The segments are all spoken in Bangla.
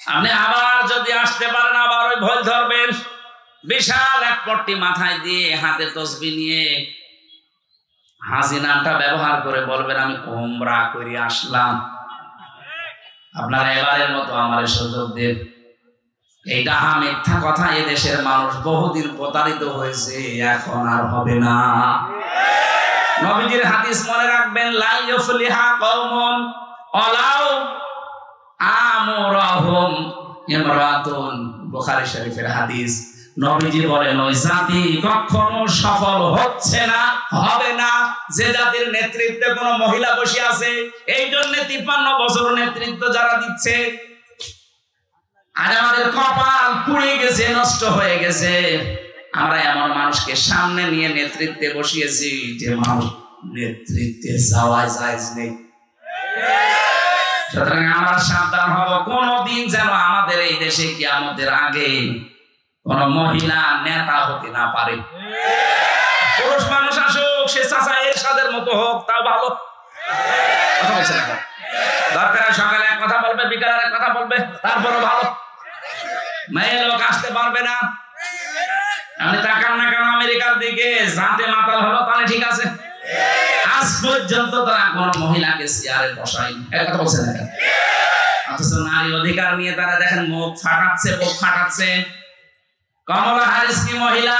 আপনি আবার যদি আসতে পারেন আবার ওই ভয় ধরবেন, বিশাল এক পট্টি মাথায় দিয়ে হাতে তসবি নিয়ে হাজি নামটা ব্যবহার করে বলবেন আমি ওমরা করে আসলাম, আপনারা এবারের মতো আমার সুযোগ দেন। এইটা মিথ্যা কথা, এদেশের মানুষ বহুদিন প্রতারিত হয়েছে, এখন আর হবে না। নবীজির হাদিস মনে রাখবেন, লা ইউফলিহা কওমুন ওয়ালাউ আমরাহুম ইমরাতুন, বুখারী শরীফের হাদিস। নবীজি বলেন ওই জাতি কখনো সফল হচ্ছে না, হবে না যে জাতির নেতৃত্বে কোনো মহিলা বসে আছে। এই জন্য 53 বছর নেতৃত্ব যারা দিচ্ছে, আর আমাদের কপাল পুড়ে গেছে, নষ্ট হয়ে গেছে। আমরা এমন মানুষকে সামনে নিয়ে নেতৃত্বে বসিয়েছি যে মানুষ নেতৃত্বে যাওয়া জায়েজ নেই। সুতরাং আমরা সাবধান হব, কোনদিন যেন আমাদের এই দেশে কিয়ামতের আগে কোন মহিলা নেতা হতে না পারে। পুরুষ মানুষ আসুক, সে চাচা এরশাদের মতো হোক, তাও ভালো। কথা বলছে না, দরকার সকালে এক কথা বলবে, বিকালে এক কথা বলবে, তারপরও ভালো। মেয়ে লোক আসতে পারবে না। আপনি তাকান না কেন আমেরিকার দিকে, জাতে মাতাল হলো তাহলে ঠিক আছে। আজ পর্যন্ত তারা কোন মহিলাকে চেয়ারে বসায়নি, কথা বলছে না। অথচ নারী অধিকার নিয়ে তারা দেখেন মুখ ফাটাচ্ছে, মুখ ফাটাচ্ছে। কমলা হ্যারিস কি মহিলা?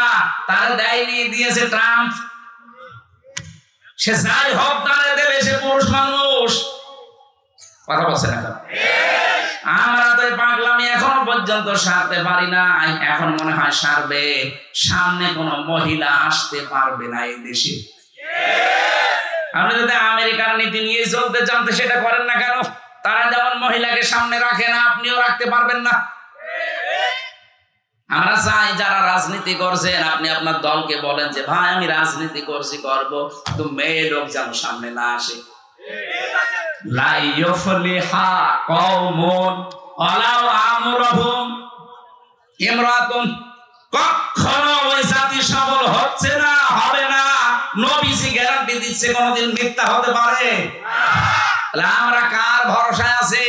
তারা দেয়নি, দিয়েছে ট্রাম্প। সে যাই হোক তারা দেবে, সে পুরুষ মানুষ। কথা বলছে না। আমরা তো পাগলামি এখনো পর্যন্ত সারতে পারি না, এখন মনে হয় সারবে। সামনে কোন মহিলা আসতে পারবে না এই দেশে। আপনি যদি আমেরিকার নীতি নিয়ে চলতে চান তো সেটা করেন না কেন? তারা যেমন মহিলাকে সামনে রাখে না, আপনিও রাখতে পারবেন না। আমরা চাই যারা রাজনীতি করছেন, আপনি আপনার দলকে বলেন যে ভাই আমি রাজনীতি করছি, করবো, কিন্তু মেয়ে লোক যেন সামনে না আসে। লা ইউফলিহা কওমুন ওয়ালাউ আমরাহুম ইমরাতুন, কখনো ওই জাতি সফল হচ্ছে না, হবে না। নবীজি গ্যারান্টি দিচ্ছে, কোনদিন মিথ্যা হতে পারে না। আমরা কার ভরসায় আছি?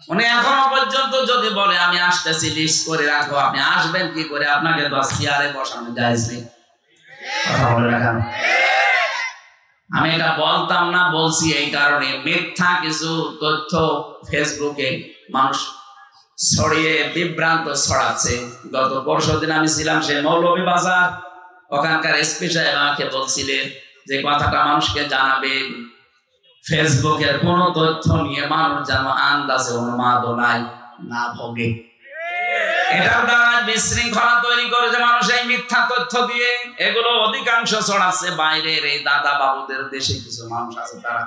উনি এখনো পর্যন্ত যদি বলে আমি আসতেছি, লিস্ট করে রাখো, আপনি আসবেন কি করে? আপনাকে 10 চেয়ারে বসানো জায়েজ নেই। কথা বলে রাখেন। আমি এটা বলতাম না, বলছি এই কারণে, মিথ্যা কিছু তথ্য ফেসবুকে মানুষ ছড়িয়ে বিভ্রান্ত ছড়াচ্ছে। গত পরশুদিন আমি ছিলাম সে মৌলভীবাজার, ওখানকার এসপি সাহেব আমাকে বলছিলেন যে কথাটা মানুষকে জানাবে, ফেসবুকের কোন তথ্য নিয়ে মানুষ যেন আন্দাজে উন্মাদনায় না ভোগে। এটার দ্বারা বিশৃঙ্খলা তৈরি করে যে মানুষ এই মিথ্যা তথ্য দিয়ে এগুলো অধিকাংশ ছড়াচ্ছে বাইরের এই দাদা বাবুদের দেশে। কিছু মানুষ আছে তারা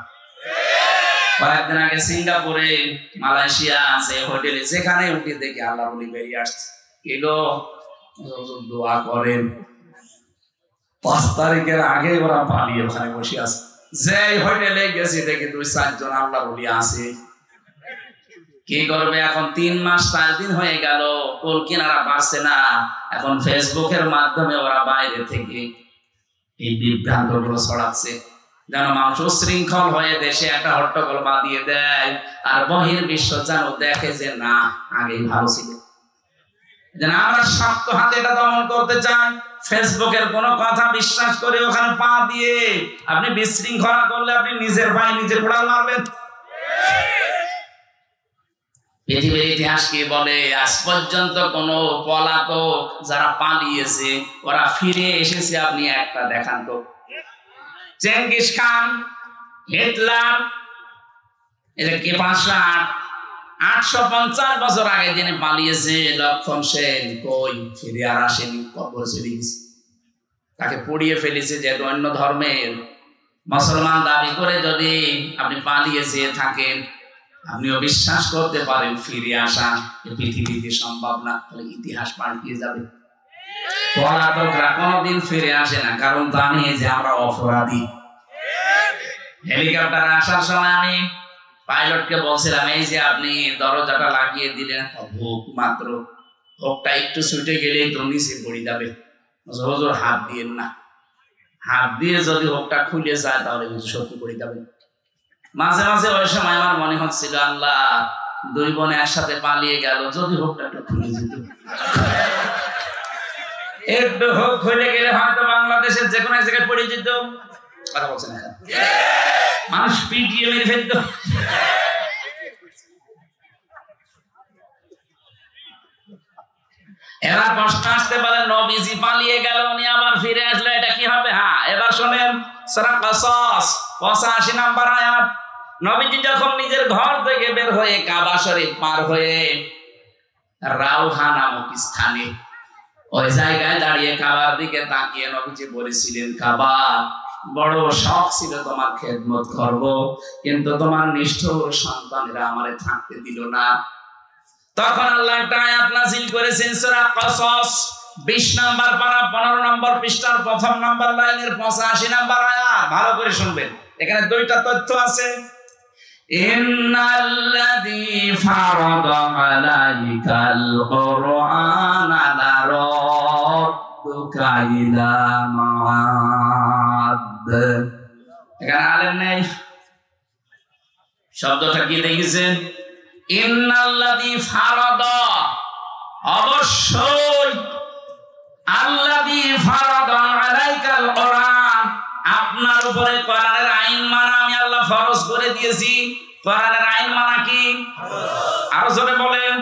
কয়েকদিন আগে সিঙ্গাপুরে, মালয়েশিয়া আছে হোটেলে, যেখানে উঠে দেখে আল্লাহ বলি বেরিয়ে আসছে, এলো দোয়া করেন। 5 তারিখের আগে ওরা পালিয়ে ওখানে বসে আছে। যে হোটেলে গেছি দেখি 2-4 জন আল্লাহ বলি আছে। কি করবে এখন? 3 মাস 4 দিন হয়ে গেল, কোল কিনারা পারছে না। এখন ফেসবুকের মাধ্যমে ওরা বাইরে থেকে এই বিভ্রান্ত গুলো ছড়াচ্ছে, যেন মানুষ উশৃঙ্খল হয়ে দেশে একটা হট্টগোল বাঁধিয়ে দেয়, আর বহির্বিশ্ব যেন দেখে যে না, আগেই ভালো ছিল। আমরা শক্ত হাতে এটা দমন করতে চাই। ফেসবুকের কোন কথা বিশ্বাস করে ওখানে পা দিয়ে আপনি বিশৃঙ্খলা করলে আপনি নিজের ভাই নিজে পোড়াল মারবেন। পৃথিবীর ইতিহাস কি বলে? আজ পর্যন্ত কোন পলাতক যারা পালিয়েছে ওরা ফিরে এসেছে আপনি একটা দেখান তো। চেঙ্গিস খান, হিটলার, এটা কি 850 বছর আগে যিনি পালিয়েছে, লক্ষণ সেন, কই ফিরে আর আসেনি, কবর চলে গেছে। তাকে পুড়িয়ে ফেলেছে। যে অন্য ধর্মের মুসলমান দাবি করে যদি আপনি পালিয়ে যেয়ে থাকেন, আপনিও বিশ্বাস করতে পারেন ফিরে আসা পৃথিবীতে সম্ভব না, তাহলে ইতিহাস পাল্টিয়ে যাবে। পলাতকরা কোনদিন ফিরে আসে না, কারণ জানে যে আমরা অপরাধী। হেলিকপ্টার আসার সময় আমি পাইলটকে বলছিলাম, এই যে আপনি দরজাটা লাগিয়ে দিলেন, হুক মাত্র, হুকটা একটু ছুটে গেলেই তো নিচে পড়ে যাবে, হুজুর হাত দিয়েন না। হাত দিয়ে যদি হুকটা খুলে যায় তাহলে কিন্তু সত্যি পড়ে যাবে। মাঝে মাঝে ওই সময় আমার মনে হচ্ছিল, আল্লাহ দুই বোন একসাথে পালিয়ে গেল, যদি হোকটা একটু খুলে যেত, একটু হোক খুলে গেলে হয়তো বাংলাদেশের যে কোনো এক জায়গায় পড়ে যেত। কথা বলছে না, মানুষ পিটিয়ে মেরে ফেলত। এবার প্রশ্ন আসতে পারে, নবীজি পালিয়ে গেল, উনি আবার ফিরে আসলে এটা কি হবে? হ্যাঁ, এবার শোনেন সূরা কসস 85 নম্বর আয়াত। নবীজি যখন নিজের ঘর থেকে বের হয়ে কাবা শরীফ পার হয়ে রাউহা নামক স্থানে ওই জায়গায় দাঁড়িয়ে কাবার দিকে তাকিয়ে নবীজি বলেছিলেন, কাবা, বড় শখ ছিল তোমার খেদমত করব, কিন্তু তোমার নিষ্ঠুর সন্তানেরা আমারে থাকতে দিল না। তখন আল্লাহ একটা আয়াত নাযিল করেছেন, সূরা কসস 20 নম্বর পারা 15 নম্বর পৃষ্ঠার প্রথম নম্বর লাইনের 85 নম্বর আয়াত। ভালো করে শুনবেন, এখানে দুইটা তথ্য আছে। ইন্নাল্লাযী ফারাদা আলাইকাল কুরআনা লারাদ্দুকা ইলা মাআদ। এখানে আলেম নেই, শব্দটা কি দেখেছেন? ইন্নাল্লাযী ফারাদা, অবশ্যই, আল্লাযী ফারাদা আলাইকাল কুরআন, আপনার উপরে কোরআনের আইন মানা আমি আল্লাহ ফরজ করে দিয়েছি। কোরআনের আইন মানা কি? আরো জোরে বলেন।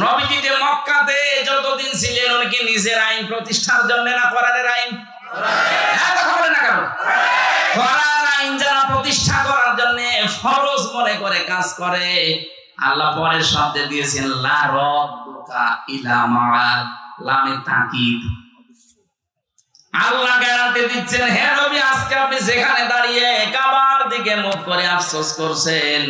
নবীজি যে মক্কাতে যতদিন ছিলেন, উনি কি নিজের আইন প্রতিষ্ঠার জন্য না কোরআনের আইন? হ্যাঁ, কথা বলেন না কেন? কোরআন আইন যারা প্রতিষ্ঠা করার জন্য ফরজ মনে করে কাজ করে, আল্লাহ পরের শব্দে দিয়েছেন লা রাদ্দুকা ইলা মাআদ, লামে তাকিদ। আল্লাহ গ্যারান্টি দিচ্ছেন, হে নবী, আজকে আপনি যেখানে দাঁড়িয়ে কাবার দিকে মুখ করে আফসোস করছেন,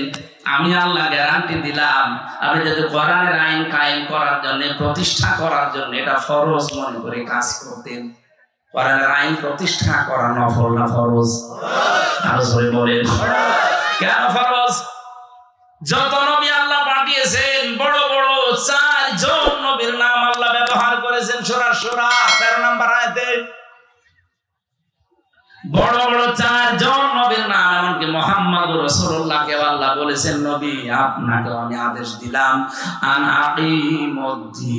আমি আল্লাহ গ্যারান্টি দিলাম, আপনি যদি কোরআনের আইন কায়েম করার জন্য, প্রতিষ্ঠা করার জন্য এটা ফরজ মনে করে কাজ করতেন। কোরআনের আইন প্রতিষ্ঠা করা নফল না ফরজ? আরো জোরে বলেন, কেন ফরজ? যত নবী আল্লাহ পাঠিয়েছেন, বড় বড় 4 জন নবীর নাম আল্লাহ ব্যবহার করেছেন সূরা শূরা 13 নম্বর আয়াতে। বড় বড় 4 জন নবীর নাম, এমনকি মুহাম্মদুর রাসূলুল্লাহকে আল্লাহ বলেছেন, নবী, আপনাকে আমি আদেশ দিলাম আন আকিমুদ্দিন,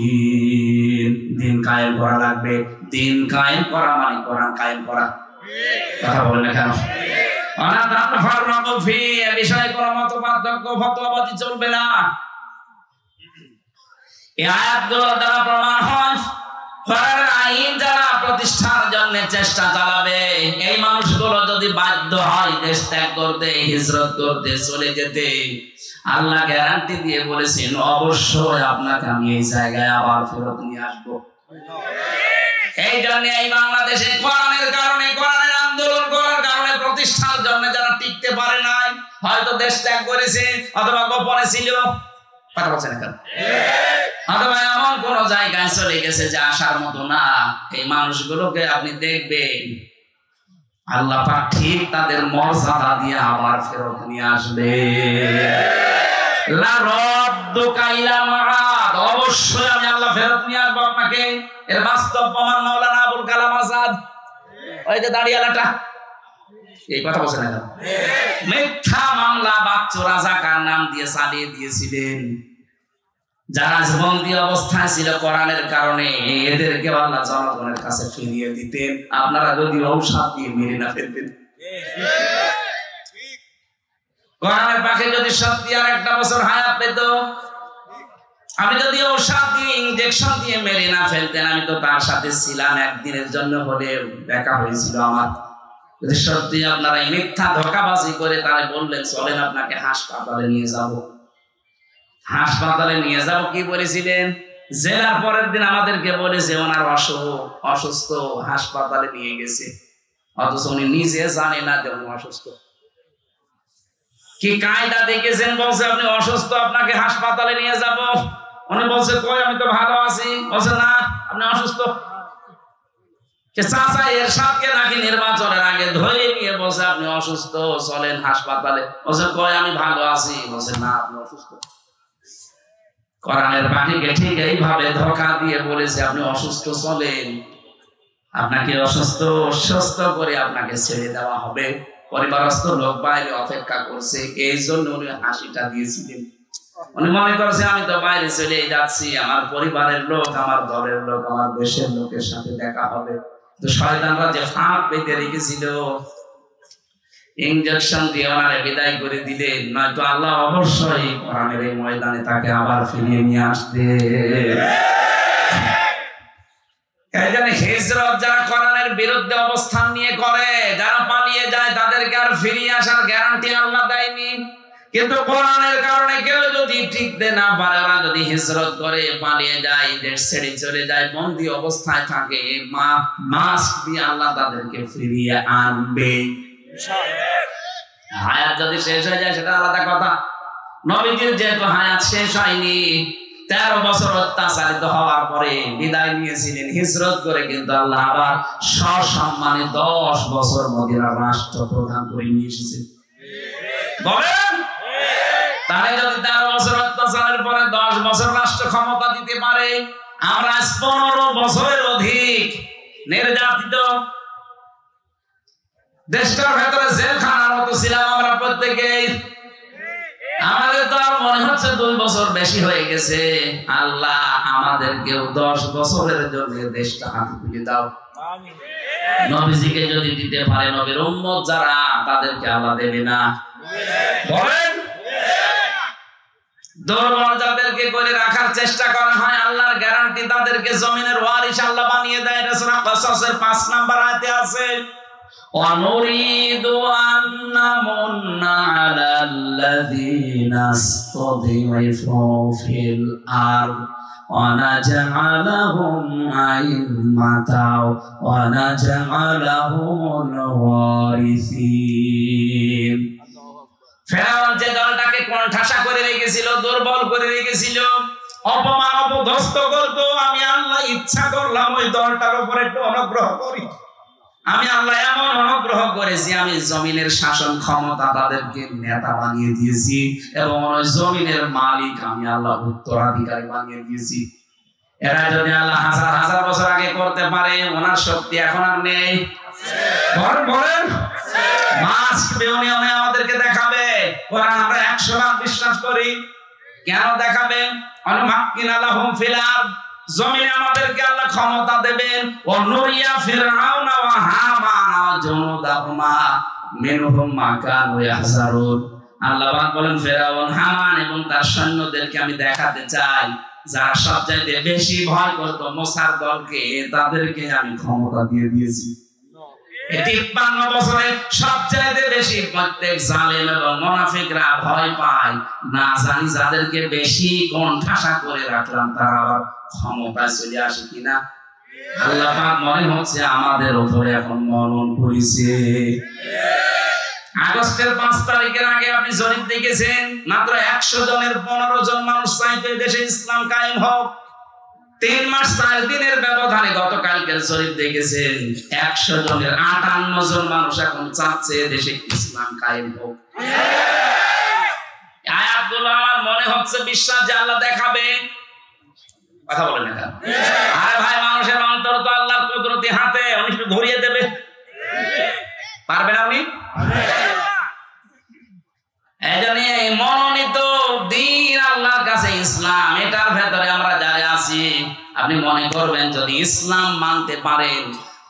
দিন কায়েম করা লাগবে। দিন কায়েম করা মানে কোরআন কায়েম করা। কথা বলেন না কেন? বিষয়ে কোনো মত পার্থক্য ফতোয়াবাজি চলবে না। এই আয়াতগুলোর দ্বারা প্রমাণ হয়, কোরআনের আইন যারা প্রতিষ্ঠার জন্য চেষ্টা চালাবে, এই মানুষগুলো যদি বাধ্য হয় দেশ ত্যাগ করতে, হিজরত করতে, চলে যেতে, আল্লাহ গ্যারান্টি দিয়ে বলেছেন, অবশ্যই আপনাকে আমি এই জায়গায় আবার ফেরত নিয়ে আসবো। এই জন্য এই বাংলাদেশে কোরআনের কারণে, কোরআনের আন্দোলন করার কারণে, প্রতিষ্ঠার জন্য যারা টিকতে পারে নাই, হয়তো দেশ ত্যাগ করেছে, অথবা গোপনে ছিল, কথা বলছেন না কেন? অথবা এমন কোন জায়গায় চলে গেছে যে আসার মতো না, এই মানুষগুলোকে আপনি দেখবেন আল্লাহ পাক ঠিক তাদের মর্যাদা দিয়ে আবার ফেরত নিয়ে আসবে। লা রাদ্দুকা ইলা মাআদ, অবশ্যই আমি আল্লাহ ফেরত নিয়ে আসবো আপনাকে। এর বাস্তব প্রমাণ মাওলানা আবুল কালাম আজাদ, ওই যে দাঁড়িয়ালাটা, এই কথা বলছেন না? মিথ্যা মামলা বাচ্চু রাজাকার নাম দিয়ে চালিয়ে দিয়েছিলেন। যারা জীবনদি অবস্থায় ছিল কোরআনের কারণে, এদেরকে আল্লাহ জনগণের কাছে ফিরিয়ে দিতেন, আপনারা যদি ঔষধ দিয়ে মেরে না ফেলতেন। কোরআনের পাখি যদি সত্যি আর একটা বছর হায়াত পেত, আমি যদি ঔষধ দিয়ে, ইনজেকশন দিয়ে মেরে না ফেলতেন, আমি তো তার সাথে ছিলাম, একদিনের জন্য হলে দেখা হয়েছিল আমার। যদি সত্যি আপনারা মিথ্যা ধোঁকাবাজি করে তারা বললেন, চলেন আপনাকে হাসপাতালে নিয়ে যাব। হাসপাতালে নিয়ে যাব কি বলেছিলেন? জেলার পরের দিন আমাদেরকে বলেছে ওনার অসুস্থ, হাসপাতালে নিয়ে গেছে, অথচ উনি নিজে জানে না যে উনি অসুস্থ। কি কায়দা দেখেছেন? বলছে আপনি অসুস্থ, আপনাকে হাসপাতালে নিয়ে যাব। উনি বলছে, কই, আমি তো ভালো আছি। বলছে, না, আপনি অসুস্থ। চাচা এরশাদকে নাকি নির্বাচনের আগে ধরে নিয়ে বলছে আপনি অসুস্থ, চলেন হাসপাতালে। বলছে, কই, আমি ভালো আছি। বলছে, না, আপনি অসুস্থ। কোরআনের বাণীকে ঠিক এইভাবে ধোঁকা দিয়ে বলেছে আপনি অসুস্থ, চলেন, আপনাকে সুস্থ করে আপনাকে ছেড়ে দেওয়া হবে। পরিবারস্থ লোক বাইরে অপেক্ষা করছে, এই জন্য উনি হাসিটা দিয়েছিলেন। উনি মনে করছে আমি তো বাইরে চলে যাচ্ছি, আমার পরিবারের লোক, আমার দলের লোক, আমার দেশের লোকের সাথে দেখা হবে। তো শয়তানরা যে ফাঁক পেতে রেখেছিল, ইনজেকশন দিয়ে ওনারে বিদায় করে দিলে, নয়তো আল্লাহ অবশ্যই কোরআনের এই ময়দানে তাকে আবার ফিরিয়ে নিয়ে আসবে। এই জন্য হিজরত যারা কোরআনের বিরুদ্ধে অবস্থান নিয়ে করে, যারা পালিয়ে যায়, তাদেরকে আর ফিরিয়ে আসার গ্যারান্টি আল্লাহ দেয়নি। কিন্তু কোরআনের কারণে কেউ যদি টিকতে না পারে, ওরা যদি হিজরত করে পালিয়ে যায়, দেশ ছেড়ে চলে যায়, বন্দী অবস্থায় থাকে, মাস্ক দিয়ে আল্লাহ তাদেরকে ফিরিয়ে আনবে। হায়াত যদি শেষ হয়ে যায় সেটা আলাদা কথা। নবীজির যেহেতু হায়াত শেষ হয়নি, 13 বছর অত্যাচারিত হওয়ার পরে বিদায় নিয়েছিলেন হিজরত করে, কিন্তু আল্লাহ আবার সসম্মানে 10 বছর মদিনার রাষ্ট্রপ্রধান করে নিয়ে এসেছেন। বলেন, তাহলে যদি 13 বছর অত্যাচারের পরে 10 বছর রাষ্ট্র ক্ষমতা দিতে পারে, আমরা 15 বছরের অধিক নির্যাতিত, দেশটার ভেতরে জেলখানার মতো ছিলাম আমরা প্রত্যেকেই। আমাদের তো আর মনে হচ্ছে 2 বছর বেশি হয়ে গেছে। আল্লাহ আমাদেরকেও 10 বছরের জন্য দেশটা হাতে তুলে দাও। নবীজিকে যদি দিতে পারে, নবীর উম্মত যারা, তাদেরকে আল্লাহ দেবে না? বলেন, দুর্বল যাদেরকে করে রাখার চেষ্টা করা হয়, আল্লাহর গ্যারান্টি তাদেরকে জমিনের ওয়ারিস আল্লাহ বানিয়ে দেয়। সূরা কসসের 5 নম্বর আয়াতে আছে, وَنُرِيدُ أَن نَّمُنَّ عَلَى الَّذِينَ اسْتُضْعِفُوا فِي الْأَرْضِ وَنَجْعَلَهُمْ أَئِمَّةً وَنَجْعَلَهُمُ الْوَارِثِينَ। ফেরাউন যে দলটাকে কোণঠাসা করে রেখেছিল, দুর্বল করে রেখেছিল, অপমান অপদস্থ করত, আমি আল্লাহ ইচ্ছা করলাম ওই দলটার উপরে একটু অনুগ্রহ করি। আমি আল্লাহ এমন অনুগ্রহ করেছি, আমি জমিনের শাসন ক্ষমতা তাদেরকে নেতা বানিয়ে দিয়েছি, এবং ওই জমিনের মালিক আমি আল্লাহ উত্তরাধিকারী বানিয়ে দিয়েছি। এরা যদি আল্লাহ হাজার হাজার বছর আগে করতে পারে, ওনার শক্তি এখন আর নেই। বলেন, মাস্ক বেউনিয়মে আমাদেরকে দেখাবে, ওরা আমরা 100 বার বিশ্বাস করি। কেন দেখাবে? অনুমাক্কিন লাহুম ফিল আরদ, জমিনে আমাদেরকে আল্লাহ ক্ষমতা দেবেন। ও নুরিয়া ফিরআউনা ওয়া হামানা ওয়া জুনুদাহুমা মিনহুম মা কানু ইয়াহজারুন। আল্লাহ পাক বলেন, ফিরআউন, হামান এবং তার সৈন্যদেরকে আমি দেখাতে চাই, যারা সবচাইতে বেশি ভয় করত মুসার দলকে, তাদেরকে আমি ক্ষমতা দিয়ে দিয়েছি। 53 বছরে সবচাইতে বেশি প্রত্যেক জালেম এবং মুনাফিকরা ভয় পায়, না জানি যাদেরকে বেশি কোণঠাসা করে রাখলাম তারা আবার ক্ষমতায় চলে আসে কিনা। আল্লাহ পাক মনে হচ্ছে আমাদের উপরে এখন মনন করেছে। আগস্টের 5 তারিখের আগে আপনি জরিপ দেখেছেন, মাত্র 100 জনের 15 জন মানুষ চাইতে দেশে ইসলাম কায়েম হোক। 3 মাস 4 দিনের ব্যবধানে গতকালকের জরিপ দেখেছেন, 100 জনের 58 জন মানুষ এখন চাচ্ছে দেশে ইসলাম কায়েম হোক। আয়াতগুলো আমার মনে হচ্ছে বিশ্বাস যে আল্লাহ দেখাবে। কথা বলেন না কেন? আরে ভাই, মানুষের অন্তর তো আল্লাহর কুদরতি হাতে, উনি একটু ঘুরিয়ে দেবে, পারবে না উনি? এইজন্য মনোনীত দ্বীন আল্লাহর কাছে ইসলাম, এটার ভেতরে আমরা যারা আছি, আপনি মনে করবেন যদি ইসলাম মানতে পারেন,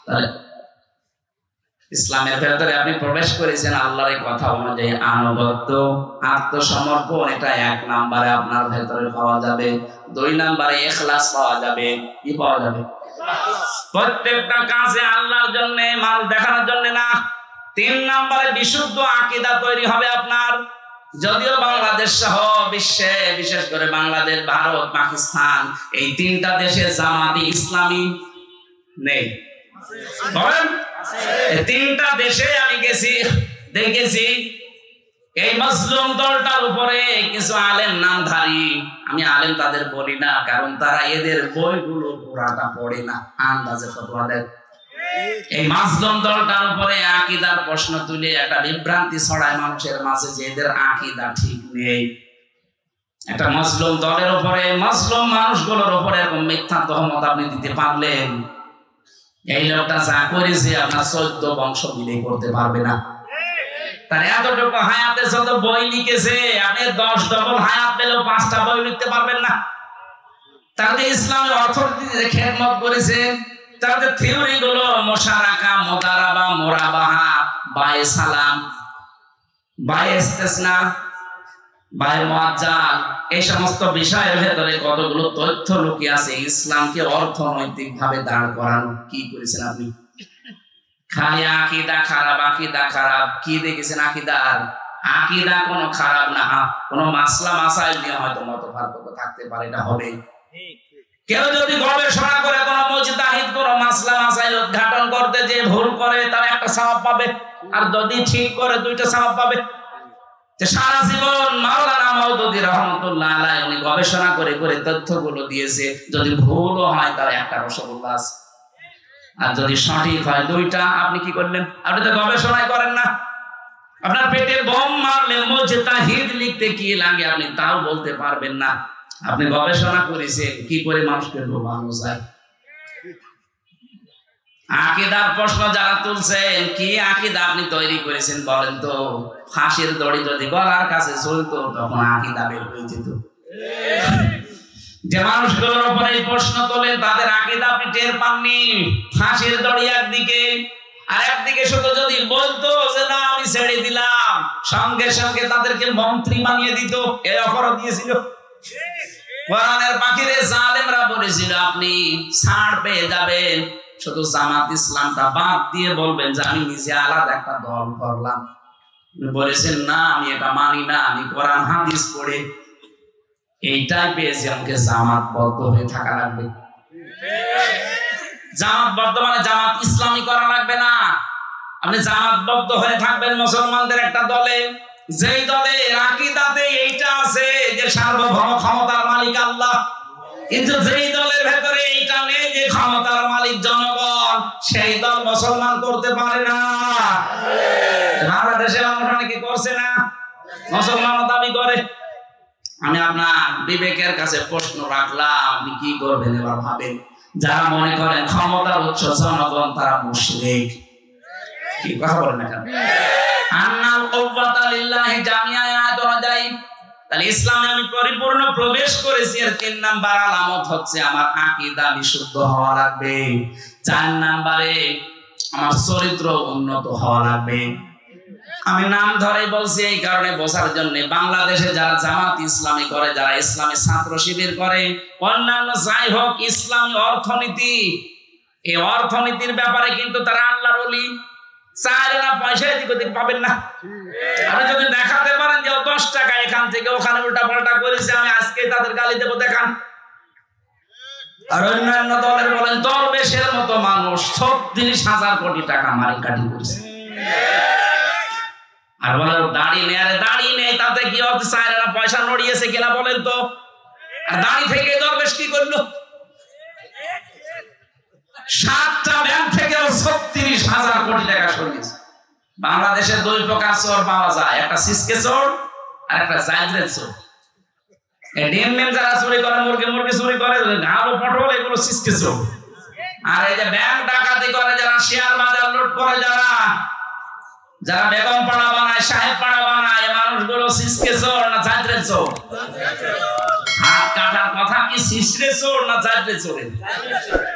তাহলে ইসলামের ভেতরে আপনি প্রবেশ করেছেন আল্লাহর এই কথা অনুযায়ী, আনুগত্য, আত্মসমর্পণ, এটা 1 নম্বরে আপনার ভেতরে পাওয়া যাবে। 2 নম্বরে ইখলাস পাওয়া যাবে। কি পাওয়া যাবে? প্রত্যেকটা কাজে আল্লাহর জন্য, মানুষ দেখানোর জন্য না। 3 নম্বরে বিশুদ্ধ আকীদা তৈরি হবে আপনার। যদিও বাংলাদেশ সহ বিশ্বে, বিশেষ করে বাংলাদেশ, ভারত, পাকিস্তান, এই 3টা দেশে জামাতি ইসলামী নেই। বলেন, এই 3টা দেশে আমি গেছি, দেখেছি এই মুসলিম দলটার উপরে কিছু আলেম নামধারী, আমি আলেম তাদের বলি না, কারণ তারা এদের বইগুলো পুরাটা পড়ে না, আন্দাজে ফতোয়া দেয়। এই মুসলিম দলটার উপরে আকীদার প্রশ্ন তুলে একটা বিভ্রান্তি ছড়ায় মানুষের মাঝে যে এদের আকীদা ঠিক নেই। একটা মুসলিম দলের উপরে, মুসলিম মানুষগুলোর উপরে এরকম মিথ্যা তহমত আপনি দিতে পারলেন, এই লোকটা যা করেছে আপনার 14 বংশ মিলে করতে পারবে না। তার এতটুকু হায়াতে যত বই লিখেছে, আপনি 10 ডবল হায়াত পেলেও 5টা বই লিখতে পারবেন না। তাহলে ইসলামের অর্থনীতিতে খেদমত করেছে, তাদের থিওরি গুলো মুশারাকা, মুদারাবা, মুরাবাহা, বায়ে সালাম, বায়ে ইস্তিসনা, বায়ে মুআজ্জাল, এই সমস্ত বিষয়ের ভেতরে কতগুলো তথ্য লুকিয়ে আছে। ইসলামকে অর্থনৈতিক ভাবে দাঁড় করানো কি করেছেন আপনি? খালি আকীদা খারাপ, আকীদা খারাপ। কি দেখেছেন আকীদার? আকীদা কোনো খারাপ না, কোনো মাসলা মাসাইল নিয়ে হয়তো মতপার্থক্য থাকতে পারে, এটা হবে। কেউ যদি গবেষণা করে কোন মুজতাহিদ কোন মাসলা মাসাইল উদ্ঘাটন করতে যে ভুল করে, তার একটা সওয়াব পাবে, আর যদি ঠিক করে 2টা সওয়াব পাবে। যে সারা জীবন মাওলানা মওদুদী রাহমাতুল্লাহ আলাইহি উনি গবেষণা করে করে তথ্যগুলো দিয়েছে, যদি ভুলও হয় তার একটা রসগোল্লা আছে, আর যদি সঠিক হয় 2টা। আপনি কি করলেন? আপনি তো গবেষণাই করেন না। আপনার পেটে বোম মারলে মুজতাহিদ লিখতে কি লাগে আপনি তাও বলতে পারবেন না। আপনি গবেষণা করেছেন কি করে মানুষকে ডোবানো যায়। আকীদার প্রশ্ন যারা তুলছেন, কি আকীদা আপনি তৈরি করেছেন বলেন তো? ফাঁসির দড়ি যদি গলার কাছে চলতো তখন আকীদা বের হয়ে যেত। যে মানুষগুলোর উপরে এই প্রশ্ন তোলেন তাদের আকীদা আপনি টের পাননি। ফাঁসির দড়ি একদিকে, আর একদিকে শুধু যদি বলতো যে না আমি ছেড়ে দিলাম, সঙ্গে সঙ্গে তাদেরকে মন্ত্রী বানিয়ে দিত। এই অফারও দিয়েছিল। কোরআনের পাখিরে জালেমরা বলেছিল আপনি ছাড় পেয়ে যাবেন, শুধু জামাত ইসলামটা বাদ দিয়ে বলবেন যে আমি নিজে আলাদা একটা দল করলাম। বলেছেন না আমি এটা মানি না, আমি কোরআন হাদিস পড়ে এইটাই পেয়েছি, আমাকে জামাতবদ্ধ হয়ে থাকা লাগবে। জামাতবদ্ধ মানে জামাত ইসলামী করা লাগবে না, আপনি জামাতবদ্ধ হয়ে থাকবেন মুসলমানদের একটা দলে, যেই দলে আকীদাতে এইটা আছে যে সার্বভৌম ক্ষমতার মালিক আল্লাহ, কিন্তু যেই দলের ভেতরে এইটা নেই যে ক্ষমতার মালিক জনগণ, সেই দল মুসলমান করতে পারে না। বাংলাদেশে অনেকে করছে না, মুসলমান দাবি করে। আমি আপনার বিবেকের কাছে প্রশ্ন রাখলাম, আপনি কি করবেন এবার ভাবেন। যারা মনে করেন ক্ষমতার উৎস জনগণ, তারা মুশরিক। কি কথা বলেন না? আন্নাল কুওয়াতা লিল্লাহি জামিআ আয়াত অনুযায়ী তাহলে ইসলামে আমি পরিপূর্ণ প্রবেশ করেছি। এর 3 নাম্বার আলামত হচ্ছে আমার আকীদা বিশুদ্ধ হওয়া লাগবে। 4 নাম্বারে আমার চরিত্র উন্নত হওয়া লাগবে। আমি নাম ধরে বলছি এই কারণে বোঝার জন্য, বাংলাদেশে যারা জামাত ইসলামী করে, যারা ইসলামী ছাত্র শিবির করে, অন্যান্য যাই হোক, ইসলামী অর্থনীতি, এই অর্থনীতির ব্যাপারে কিন্তু তারা আল্লাহর ওলি। চাইলে না পয়সা এদিক ওদিক পাবেন না। আপনি যদি দেখাতে পারেন যে 10 টাকা এখান থেকে ওখানে উল্টা পাল্টা করেছে, আমি আজকে তাদের গালি দেবো, দেখান। আর অন্যান্য দলের বলেন দরবেশের মতো মানুষ 36,000 কোটি টাকা মারি কাটি করেছে, আর বলে দাড়ি নেই। আরে দাড়ি নেই তাতে কি হচ্ছে? চাইলে না পয়সা নড়িয়েছে কিনা বলেন তো? আর দাড়ি থেকে দরবেশ কি করলো? 7টা ব্যাংক থেকে 36,000 কোটি টাকা সরিয়েছে। বাংলাদেশে 2 প্রকার চোর পাওয়া যায়, একটা সিসকে চোর আর একটা জায়দ্রে চোর। ডিম যারা চুরি করে, মুরগি চুরি করে, আলু পটল, এগুলো সিসকে চোর। আর এই যে ব্যাংক ডাকাতি করে যারা, শেয়ার বাজার লুট করে যারা, যারা বেগম পাড়া বানায়, সাহেব পাড়া বানায়, এই মানুষগুলো সিসকে চোর না জায়দ্রে চোর? হাত কাটার কথা কি সিসরে চোর না জায়দ্রে চোর?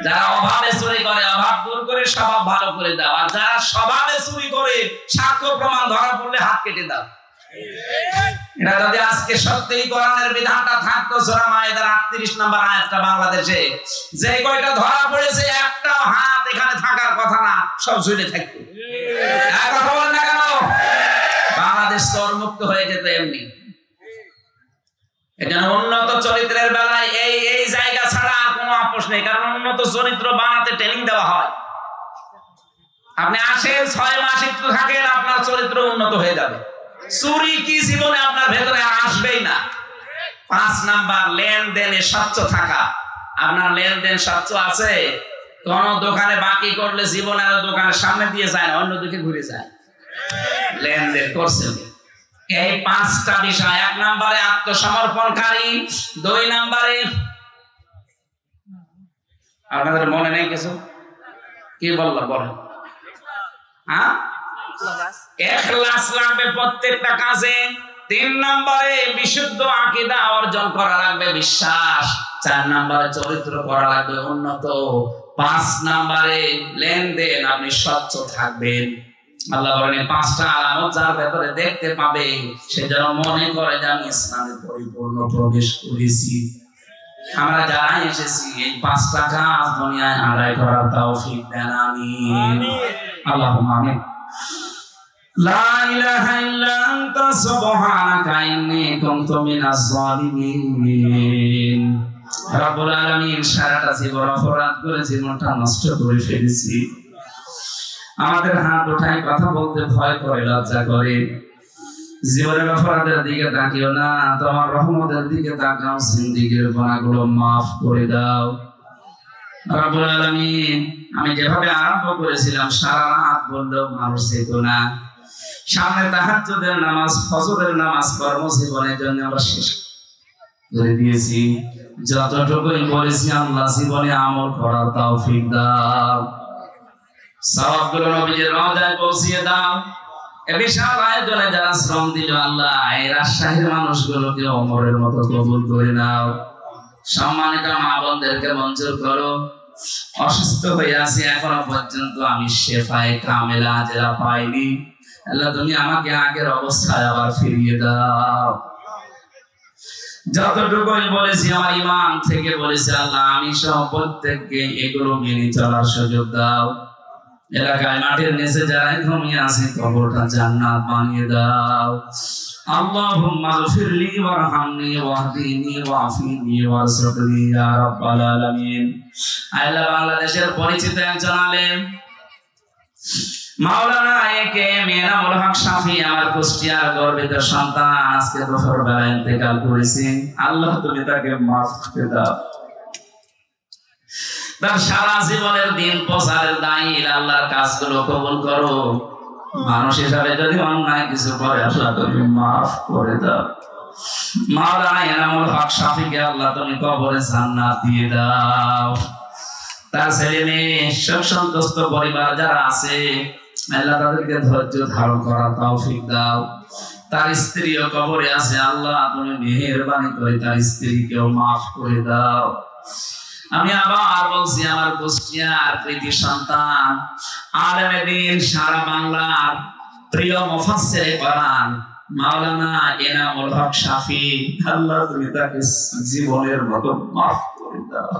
যারা অভাবে চুরি করে, অভাব দূর করে স্বভাব ভালো করে দাও, আর যারা স্বভাবে চুরি করে সাক্ষ্য প্রমাণ ধরা পড়লে হাত কেটে দাও। এটা যদি আজকে সত্যিই কোরআনের বিধানটা থাকতো, সূরা মায়েদার 38 নম্বর আয়াতটা বাংলাদেশে যে কয়টা ধরা পড়েছে, একটা হাত এখানে থাকার কথা না, সব ঝুলে থাকতো। কথা বলেন না কেন? বাংলাদেশ চোর মুক্ত হয়ে যেত এমনি। এখানে উন্নত চরিত্রের বেলায় এই জায়গা ছাড়া আর কোনো আপোষ নেই, কারণ উন্নত চরিত্র বানাতে ট্রেনিং দেওয়া হয়। আপনি আসেন 6 মাস একটু থাকেন, আপনার চরিত্র উন্নত হয়ে যাবে। চুরি কি জীবনে আপনার ভেতরে আসবেই না। 5 নাম্বার লেনদেনে স্বচ্ছ থাকা। আপনার লেনদেন স্বচ্ছ আছে? কোন দোকানে বাকি করলে জীবনে আর দোকানের সামনে দিয়ে যায় না, অন্য দিকে ঘুরে যায়। লেনদেন করছেন। এই 5টা বিষয়। 1 নম্বরে আত্মসমর্পণকারী, 2 নম্বরে আপনাদের মনে নেই কিছু? কি বললাম বলেন? ইখলাস লাগবে প্রত্যেকটা কাজে। 3 নম্বরে বিশুদ্ধ আকীদা অর্জন করা লাগবে, বিশ্বাস। 4 নম্বরে চরিত্র করা লাগবে উন্নত। 5 নম্বরে লেনদেন, আপনি স্বচ্ছ থাকবেন। আল্লাহ বলেন 5টা আলামত যার ভেতরে দেখতে পাবে সে যেন মনে করে যে আমি ইসলামে পরিপূর্ণ প্রবেশ করেছি। আমরা যারা এসেছি এই 5টা কাজ দুনিয়ায় আদায় করার তৌফিক দেন, আমিন। আল্লাহুম্মা আমিন। লা ইলাহা ইল্লা আনতা সুবহানাকা ইন্নী কুনতু মিনাজ জালিমিন। রব্বুল আলামিন, সারাটা জীবন অপরাধ করে জীবনটা নষ্ট করে ফেলেছি। আমাদের হাত উঠায় কথা বলতে ভয় করে, লজ্জা করে। জীবনের অপরাধের দিকে তাকিও না, তোমার রহমতের দিকে তাকাও। জিন্দেগীর গুনাহগুলো মাফ করে দাও রব্বুল আলামিন। আমি যেভাবে আরম্ভ করেছিলাম সারা রাত বললেও মানুষ যেত না। সামনে তাহাজ্জুদের নামাজ, ফজরের নামাজ কর্মজীবনের জন্য আমরা শেষ করে দিয়েছি। যতটুকুই বলেছি আল্লাহ জীবনে আমল করার তৌফিক দাও। সওয়াবগুলো নবীজির রওজায় পৌঁছিয়ে দাও। এ বিশাল আয়োজনে যারা শ্রম দিল আল্লাহ, এই রাজশাহীর মানুষগুলোকে ওমরের মতো কবুল করে নাও। সম্মানিত মা বোনদেরকে মঞ্জুর করো। অসুস্থ হয়ে আছি এখনো পর্যন্ত, আমি শেফায়ে কামেলা আজেরা পাইনি। আল্লাহ তুমি আমাকে আগের অবস্থায় আবার ফিরিয়ে দাও। যতটুকুই বলেছি আমার ইমান থেকে বলেছি আল্লাহ, আমি সহ প্রত্যেককে এগুলো মেনে চলার সুযোগ দাও। এলাকায় মাটির নিচে যারা ঘুমিয়ে আছে কবরটা জান্নাত বানিয়ে দাও। আল্লাহুম্মা গফিরলি ওয়ারহামনি ওয়াহদিনি ওয়াফিনি ওয়ারযুকনি ইয়া রাব্বাল আলামিন। আল্লাহ বাংলাদেশের পরিচিত একজন আলেম মাওলানা একেএম এনামুল হক শাফি, আমার কুষ্টিয়ার গর্বিত সন্তান, আজকে দুপুর বেলা ইন্তেকাল করেছেন। আল্লাহ তুমি তাকে মাফ করে দাও। তার সারা জীবনের দিন প্রচারের দায়িত্ব আল্লাহর কাজগুলো কবুল করো। মানুষ হিসাবে যদি অন্যায় কিছু করে আল্লাহ তুমি মাফ করে দাও। মাওলানা এনামুল হক শাফিকে আল্লাহ তুমি কবরে জান্নাত দিয়ে দাও। তার ছেলে মেয়ে শোক সন্তুষ্ট পরিবার যারা আছে আল্লাহ তাদেরকে ধৈর্য ধারণ করার তৌফিক দাও। তার স্ত্রীও কবরে আছে, আল্লাহ তুমি মেহেরবানি করে তার স্ত্রীকেও মাফ করে দাও। আমি আবার বলছি আমার কুষ্টিয়ার কৃতি সন্তান আলেমে দ্বীন, সারা বাংলার প্রিয় মুফাসসিরে কোরআন মাওলানা এনামুল হক শাফি, আল্লাহ তুমি তাকে জীবনের মতো মাফ করে দাও।